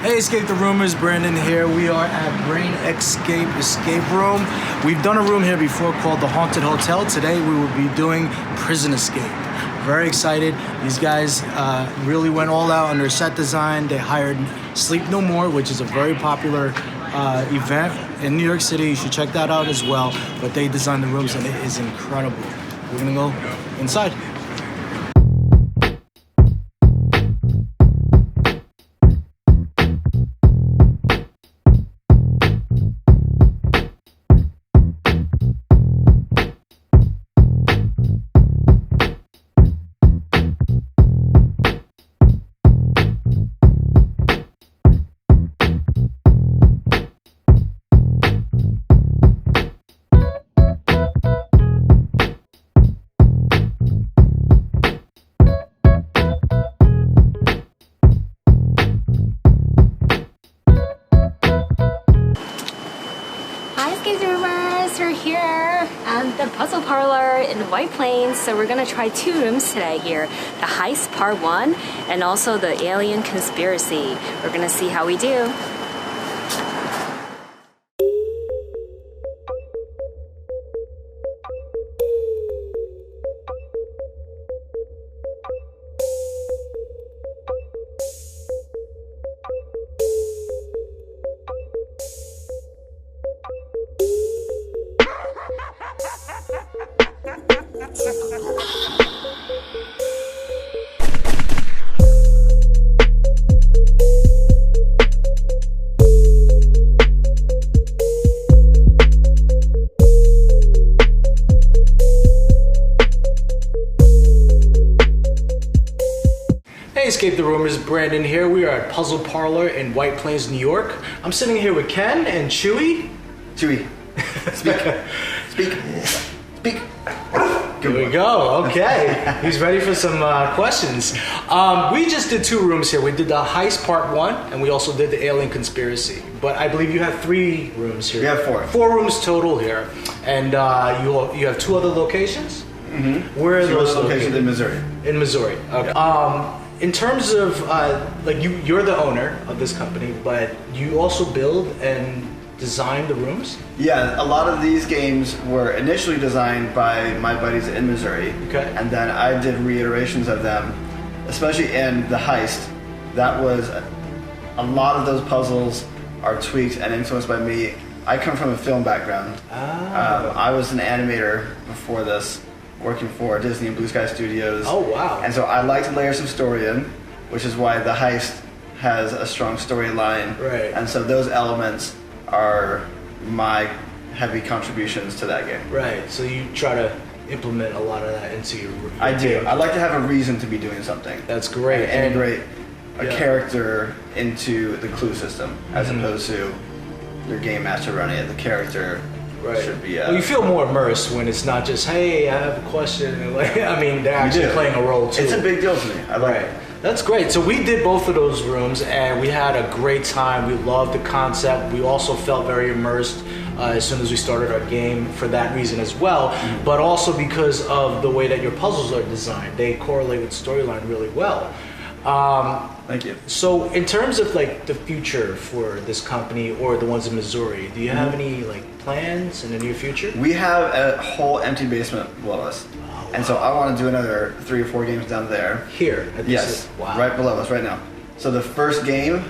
Hey, ESCAPETHEROOMers, Brandon here. We are at BrainXcape escape room. We've done a room here before called the Haunted Hotel. Today we will be doing Prison Escape. Very excited. These guys really went all out on their set design. They hired Sleep No More, which is a very popular event in New York City. You should check that out as well. But they designed the rooms and it is incredible. We're gonna go inside. Hi, ESCAPETHEROOMers! We're here at the Puzzle Parlor in White Plains. So we're gonna try two rooms today here. The Heist Part 1 and also the Alien Conspiracy. We're gonna see how we do. Hey, ESCAPETHEROOMers, Brandon here. We are at Puzzle Parlor in White Plains, New York. I'm sitting here with Ken and Chewy. Chewy, speak. Here we go. Okay, he's ready for some questions. We just did two rooms here. We did the Heist Part 1, and we also did the Alien Conspiracy. But I believe you have 3 rooms here. We have 4. 4 rooms total here, and you have 2 other locations. Mm-hmm. Where are those locations? In Missouri. In Missouri. Okay. Yeah. In terms of like you're the owner of this company, but you also build and design the rooms. Yeah, a lot of these games were initially designed by my buddies in Missouri. Okay. And then I did reiterations of them, especially in the Heist. That was a lot of those puzzles are tweaked and influenced by me. I come from a film background. I was an animator before this, working for Disney and Blue Sky Studios. Oh, wow. And so I like to layer some story in, which is why the Heist has a strong storyline. Right. And so those elements are my heavy contributions to that game. Right. So you try to implement a lot of that into your I do. game. I like to have a reason to be doing something. That's great. And integrate a yeah. character into the clue system, as opposed to your game master running it. The character should be. Well, you feel more immersed when it's not just, hey, I have a question. And like, I mean, they're actually playing a role too. It's a big deal to me. I like it. That's great. So we did both of those rooms and we had a great time. We loved the concept. We also felt very immersed as soon as we started our game for that reason as well, but also because of the way that your puzzles are designed. They correlate with storyline really well. Thank you. So in terms of like the future for this company or the ones in Missouri, do you have any like plans in the near future? We have a whole empty basement below us. And so I want to do another 3 or 4 games down there. Here? At Yes, wow. right below us right now. So the first game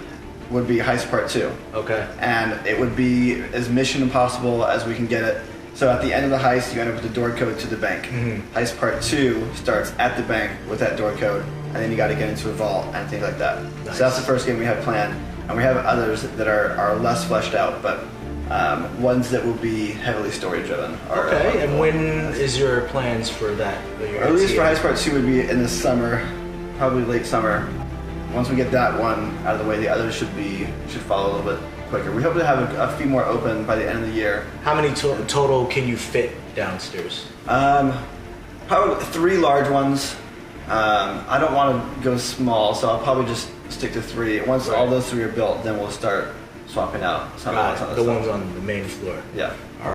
would be Heist Part 2. Okay. And it would be as mission impossible as we can get it. So at the end of the heist, you end up with the door code to the bank. Heist Part 2 starts at the bank with that door code, and then you got to get into a vault and things like that. Nice. So that's the first game we have planned. And we have others that are less fleshed out, but ones that will be heavily story driven. Okay, and when is your plans for that? Earliest for Heist Part 2 would be in the summer, probably late summer. Once we get that one out of the way, the others should follow a little bit quicker. We hope to have a few more open by the end of the year. How many total can you fit downstairs? Probably 3 large ones. I don't want to go small, so I'll probably just stick to 3. Once all those 3 are built, then we'll start swapping out some of the ones on the main floor. Yeah. All right.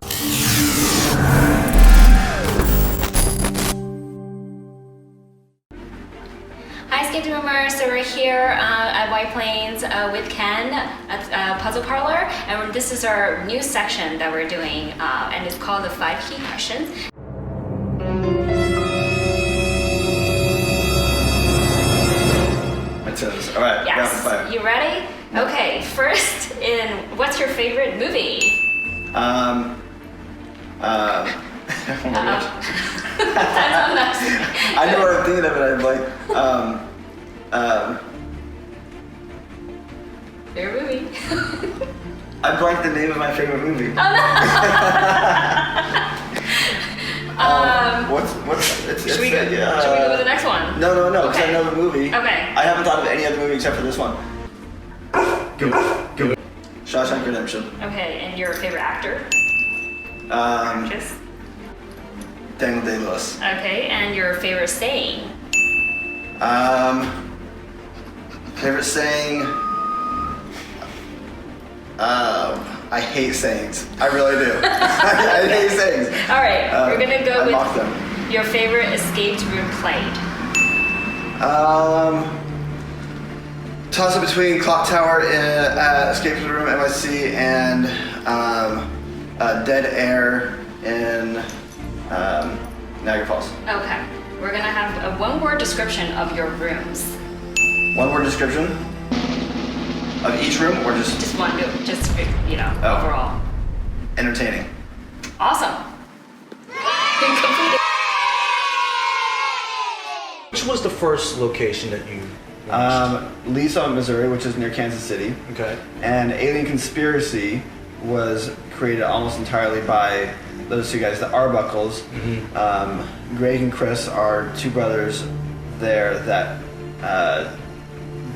Hi, ESCAPETHEROOMers. So we're here at White Plains with Ken at Puzzle Parlor, and this is our new section that we're doing, and it's called the 5 Key Questions. My toes. All right. Yes. Rapid fire. You ready? Okay. First, what's your favorite movie? Oh my gosh. I know what I'm thinking of it. I'm like, Favorite movie? I blanked the name of my favorite movie. What's it's should we go with the next one? No, because Okay. I know the movie. Okay. I haven't thought of any other movie except for this one. Go. Shawshank Redemption. Okay, and your favorite actor? Actress? Daniel Day-Lewis. Okay, and your favorite saying? Favorite saying? I hate sayings. I really do. I hate sayings. All right, we're gonna go I mock them. with your favorite escaped room played. Toss it between Clock Tower at Escape Room NYC and Dead Air in Niagara Falls. Okay, we're gonna have a one-word description of your rooms. One word description of each room, or Just one, just Oh. overall. entertaining? Awesome. Completed. Which was the first location that you launched? Lee Summit, Missouri, which is near Kansas City. Okay. And Alien Conspiracy was created almost entirely by those two guys, the Arbuckles. Greg and Chris are two brothers there that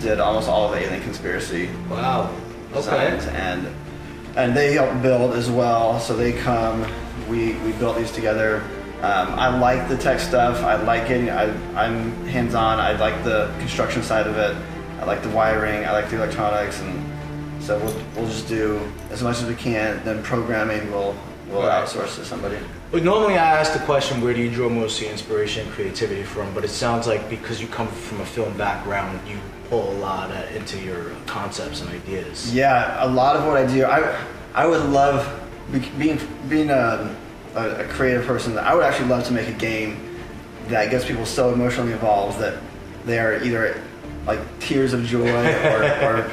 did almost all of the Alien Conspiracy Wow. designs, and they help build as well. So they come, we built these together. I like the tech stuff. I like getting. I'm hands-on. I like the construction side of it. I like the wiring. I like the electronics, and so we'll just do as much as we can. Then programming we'll Right. outsource to somebody. But normally I ask the question, where do you draw most of your inspiration and creativity from? But it sounds like because you come from a film background, you pull a lot into your concepts and ideas. Yeah, a lot of what I do. I would love being a creative person. I would actually love to make a game that gets people so emotionally involved that they are either like tears of joy or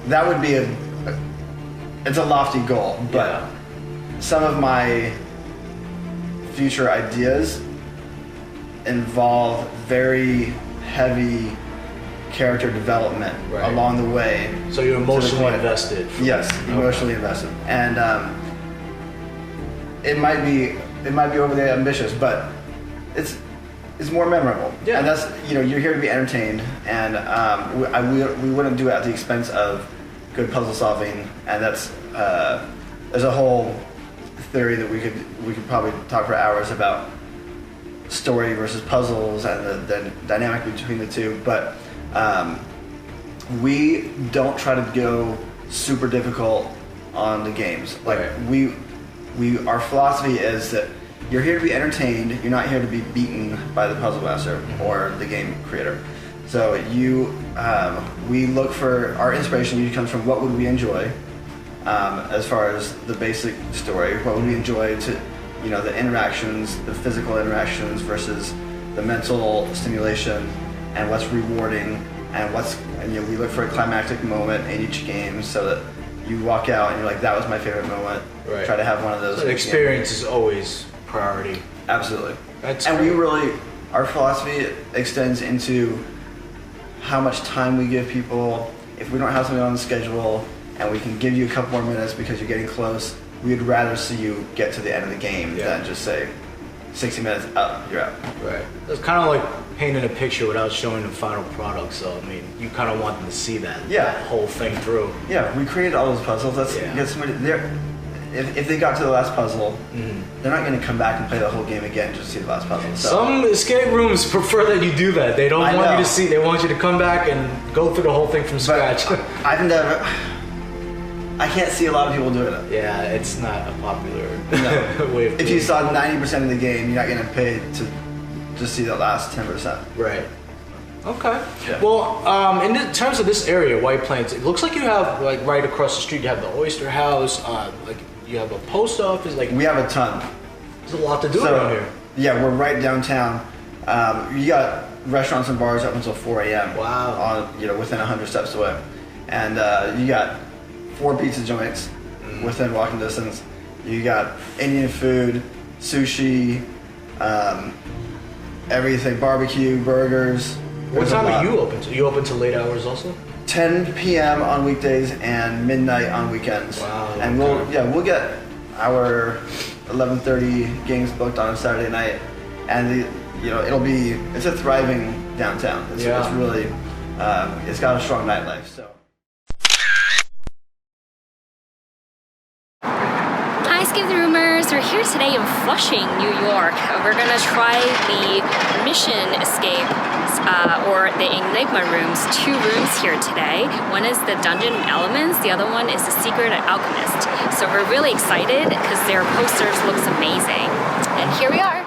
that would be it's a lofty goal, but Yeah. some of my future ideas involve very heavy character development Right. along the way. So you're emotionally point. invested. Yes, emotionally invested, and it might be overly ambitious, but it's more memorable. Yeah. And that's you're here to be entertained, and we wouldn't do it at the expense of good puzzle solving, and that's there's a whole theory that we could probably talk for hours about story versus puzzles and the dynamic between the two, but we don't try to go super difficult on the games. Like Right. our philosophy is that you're here to be entertained. You're not here to be beaten by the puzzle master or the game creator. So we look for our inspiration usually comes from what would we enjoy, as far as the basic story. What would we enjoy to, the interactions, the physical interactions versus the mental stimulation, and what's rewarding, and we look for a climactic moment in each game so that you walk out and you're like, that was my favorite moment. Right. Try to have one of those. So the experience is always priority. Absolutely. That's and great. our philosophy extends into how much time we give people. If we don't have something on the schedule and we can give you a couple more minutes because you're getting close, we'd rather see you get to the end of the game than just say 60 minutes up, you're out. Right. It's kind of like painting a picture without showing the final product. So I mean, you kind of want them to see that whole thing through. Yeah, we created all those puzzles. Let's get somebody there. If they got to the last puzzle, they're not going to come back and play the whole game again just to see the last puzzle. So. Some escape rooms prefer that you do that. They don't want you to see. They want you to come back and go through the whole thing from scratch. I've never. I can't see a lot of people doing it. Yeah, it's not a popular No. way of If you saw 90% of the game, you're not going to pay to just see the last 10%. Right. Okay. Yeah. Well, in terms of this area, White Plains, it looks like you have like right across the street. You have the Oyster House. Like you have a post office. Like We have a ton. there's a lot to do around here. Yeah, we're right downtown. You got restaurants and bars up until 4 a.m. Wow. On within 100 steps away, and you got 4 pizza joints within walking distance. You got Indian food, sushi, everything, barbecue, burgers. What There's a time are lot. you open to? You open till late hours also? 10 p.m. on weekdays and midnight on weekends. Wow, And we'll get our 11:30 games booked on a Saturday night, and it's a thriving downtown. It's really it's got a strong nightlife. So. Hi, ESCAPETHEROOMers. We're here today in Flushing, New York. We're gonna try the Mission Escape or the Enigma rooms. 2 rooms here today. One is the Dungeon Elements. The other one is the Secret Alchemist. So we're really excited because their posters looks amazing. And here we are.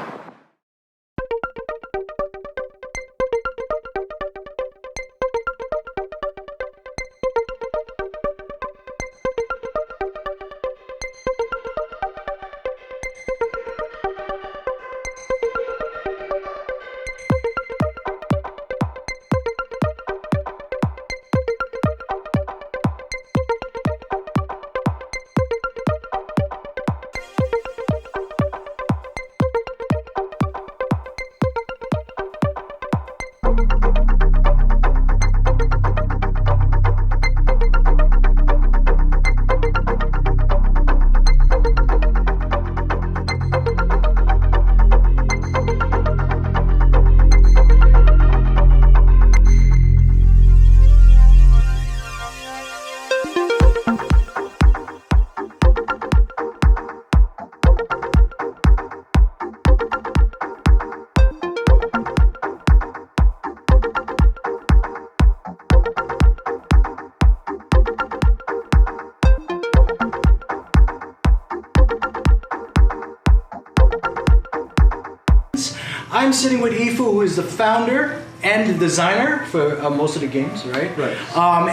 I'm sitting with Ephu, who is the founder and the designer for most of the games, right? Right.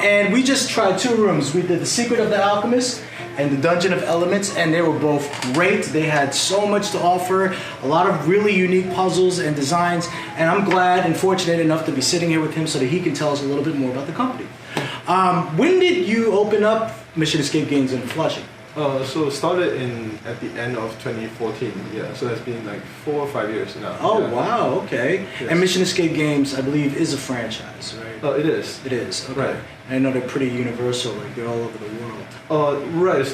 And we just tried 2 rooms. We did the Secret of the Alchemist and the Dungeon of Elements, and they were both great. They had so much to offer, a lot of really unique puzzles and designs, and I'm glad and fortunate enough to be sitting here with him so that he can tell us a little bit more about the company. When did you open up Mission Escape Games in Flushing? So it started at the end of 2014. Yeah, so it's been like 4 or 5 years now. Oh, yeah. wow, okay. Yes. And Mission Escape Games, I believe, is a franchise, right? It is. It is, okay. Right. And I know they're pretty universal, like they're all over the world. Right.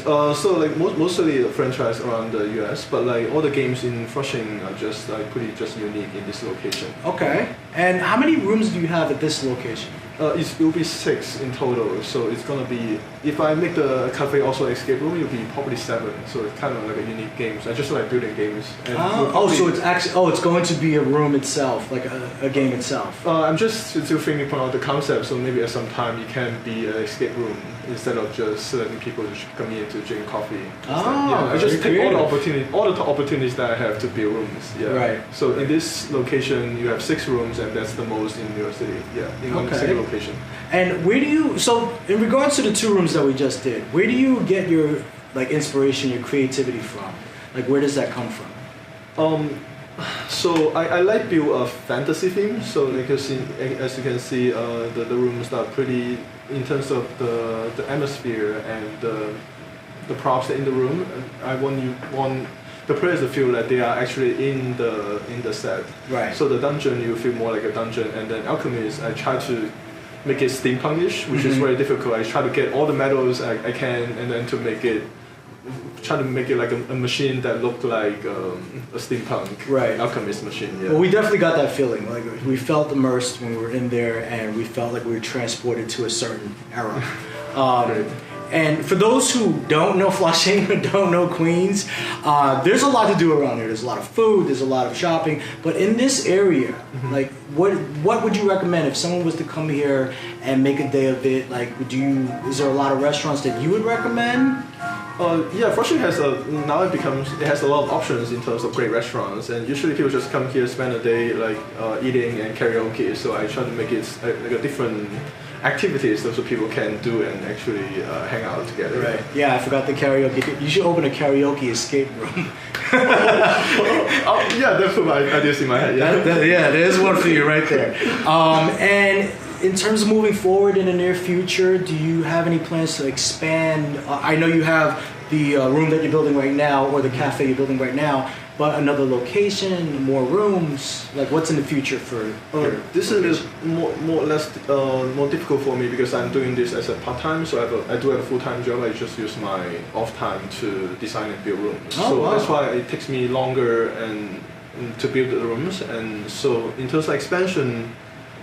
So like mostly the franchise around the US, but like all the games in Flushing are just like pretty just unique in this location. Okay. And how many rooms do you have at this location? It will be 6 in total, so it's gonna be, if I make the cafe also escape room, it'll be probably 7, so it's kind of like a unique game. So I just like building games. And So it's actually, it's going to be a room itself, like a game itself. I'm just still thinking about the concept, so maybe at some time it can be an escape room instead of just letting people come in to drink coffee. I just take all the opportunities that I have to build rooms. Yeah. Right. So in this location, you have 6 rooms, and that's the most in New York City. Yeah, in one single location. And where do you, so in regards to the 2 rooms that we just did, where do you get your like inspiration, your creativity from? Like where does that come from? So I like build a fantasy theme. So like as you can see, the rooms are pretty in terms of the atmosphere and the props in the room. I want the players to feel like they are actually in the set. Right. So the dungeon, you feel more like a dungeon, and then Alchemist, I try to make it steampunkish, which is very difficult. I try to get all the metals I can, and then try to make it like a machine that looked like a steampunk Alchemist machine. Yeah. Well, we definitely got that feeling. Like we felt immersed when we were in there, and we felt like we were transported to a certain era. And for those who don't know Flushing or don't know Queens, there's a lot to do around here. There's a lot of food, there's a lot of shopping. But in this area, like what would you recommend if someone was to come here and make a day of it? Like, is there a lot of restaurants that you would recommend? Yeah, Flushing has now it has a lot of options in terms of great restaurants, and usually people just come here, spend a day like eating and karaoke. So I try to make it like a different activities so people can do and actually hang out together. Right. Yeah, I forgot the karaoke. You should open a karaoke escape room. Yeah, that's what I did in my head. Yeah, yeah, there's one for you right there. And in terms of moving forward in the near future, do you have any plans to expand? I know you have the room that you're building right now, or the cafe you're building right now, but another location, more rooms. Like, what's in the future for? This is more or less more difficult for me because I'm doing this as a part-time. So I do have a full-time job. I just use my off time to design and build rooms. So that's why it takes me longer and to build the rooms. And so in terms of expansion,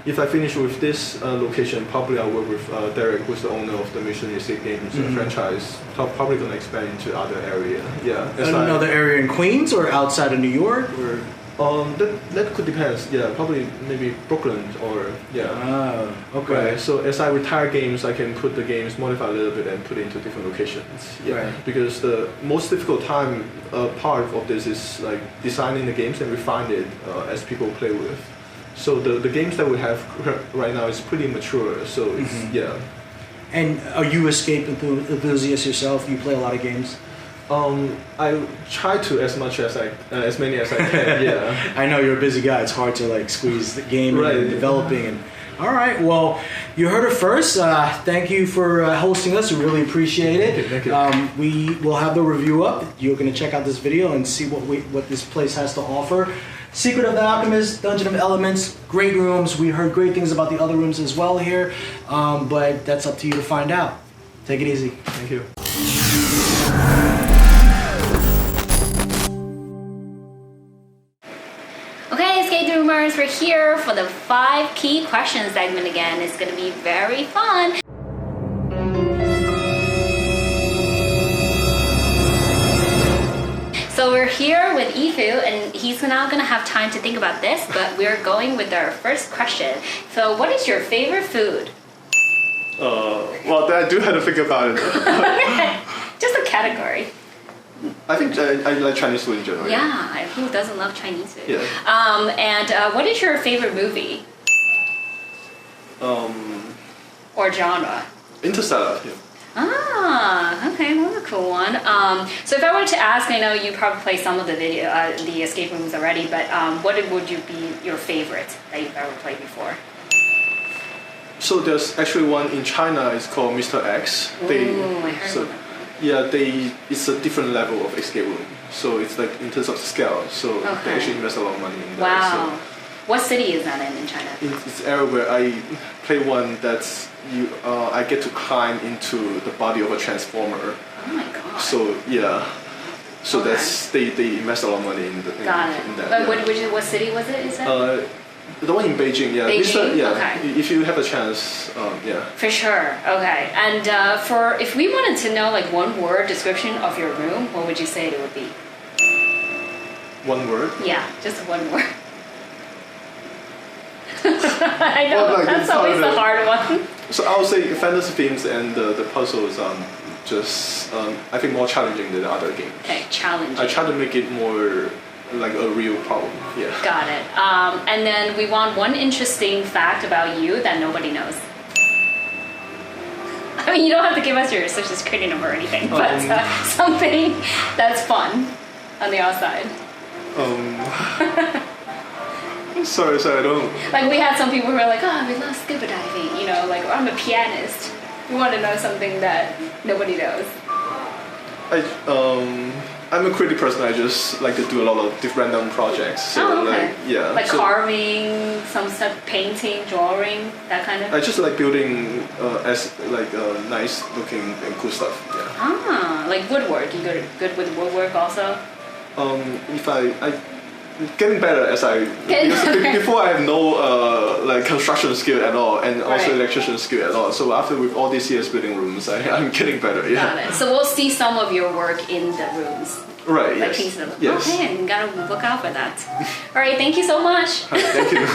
if I finish with this location, probably I'll work with Derek, who's the owner of the Mission Escape Games franchise. Probably gonna expand into other area. Yeah. Another area in Queens or outside of New York, or? That could depend. Yeah, probably maybe Brooklyn or yeah. Ah, okay. Right. So as I retire games, I can put the games, modify a little bit, and put it into different locations. Yeah. Right. Because the most difficult part of this is like designing the games and refine it as people play with. So the games that we have right now is pretty mature. So it's, yeah. And are you escape enthusiast yourself? You play a lot of games. I try to as many as I can. Yeah. I know you're a busy guy. It's hard to like squeeze the game and developing and. All right. Well, you heard it first. Thank you for hosting us. We really appreciate it. Thank you. We will have the review up. You're going to check out this video and see what this place has to offer. Secret of the Alchemist, Dungeon of Elements, great rooms. We heard great things about the other rooms as well here, but that's up to you to find out. Take it easy. Thank you. Okay, ESCAPETHEROOMers, we're here for the 5 key questions segment again. It's going to be very fun. So we're here with Ephu, and he's now going to have time to think about this, but we're going with our first question. So what is your favorite food? Well, I do have to think about it. Just a category. I think I like Chinese food in general. Yeah, who doesn't love Chinese food? Yeah. And what is your favorite movie? Or genre? Interstellar. Yeah. Ah, okay, that's a cool one. So if I were to ask, I know you probably played some of the the escape rooms already, but what would you be your favorite that you've ever played before? So there's actually one in China. It's called Mr. X. I heard of that. Yeah, it's a different level of escape room. So it's like in terms of scale. So they actually invest a lot of money in that. Wow. So what city is that in China? It's an area where I play one that's I get to climb into the body of a transformer. Oh my god. So yeah. So that's they invest a lot of money in that. But what city was it? Is that? The one in Beijing, yeah. Beijing? Okay. If you have a chance, yeah. For sure. Okay. And if we wanted to know like one word description of your room, what would you say it would be? One word? Yeah, just one word. I know, well, that's always the hard one. So I would say fantasy themes and the puzzles just I think more challenging than the other games. Okay, challenging. I try to make it more like a real problem. Yeah. Got it. And then we want one interesting fact about you that nobody knows. I mean, you don't have to give us your social security number or anything, but something that's fun on the outside. Sorry, I don't. Like we had some people who were like, "Oh, we love scuba diving," you know, like, or I'm a pianist. We want to know something that nobody knows. I'm a creative person. I just like to do a lot of different random projects. So like carving, some stuff, painting, drawing, that kind of. I just like building nice looking and cool stuff. Yeah. Ah, like woodwork. You good with woodwork also? If I getting better as before I have no construction skill at all, and also electrician skill at all. So after with all these years building rooms, I'm getting better. Yeah. Got it. So we'll see some of your work in the rooms. Right. Like yes. yes. Okay, you gotta look out for that. All right. Thank you so much. Thank you.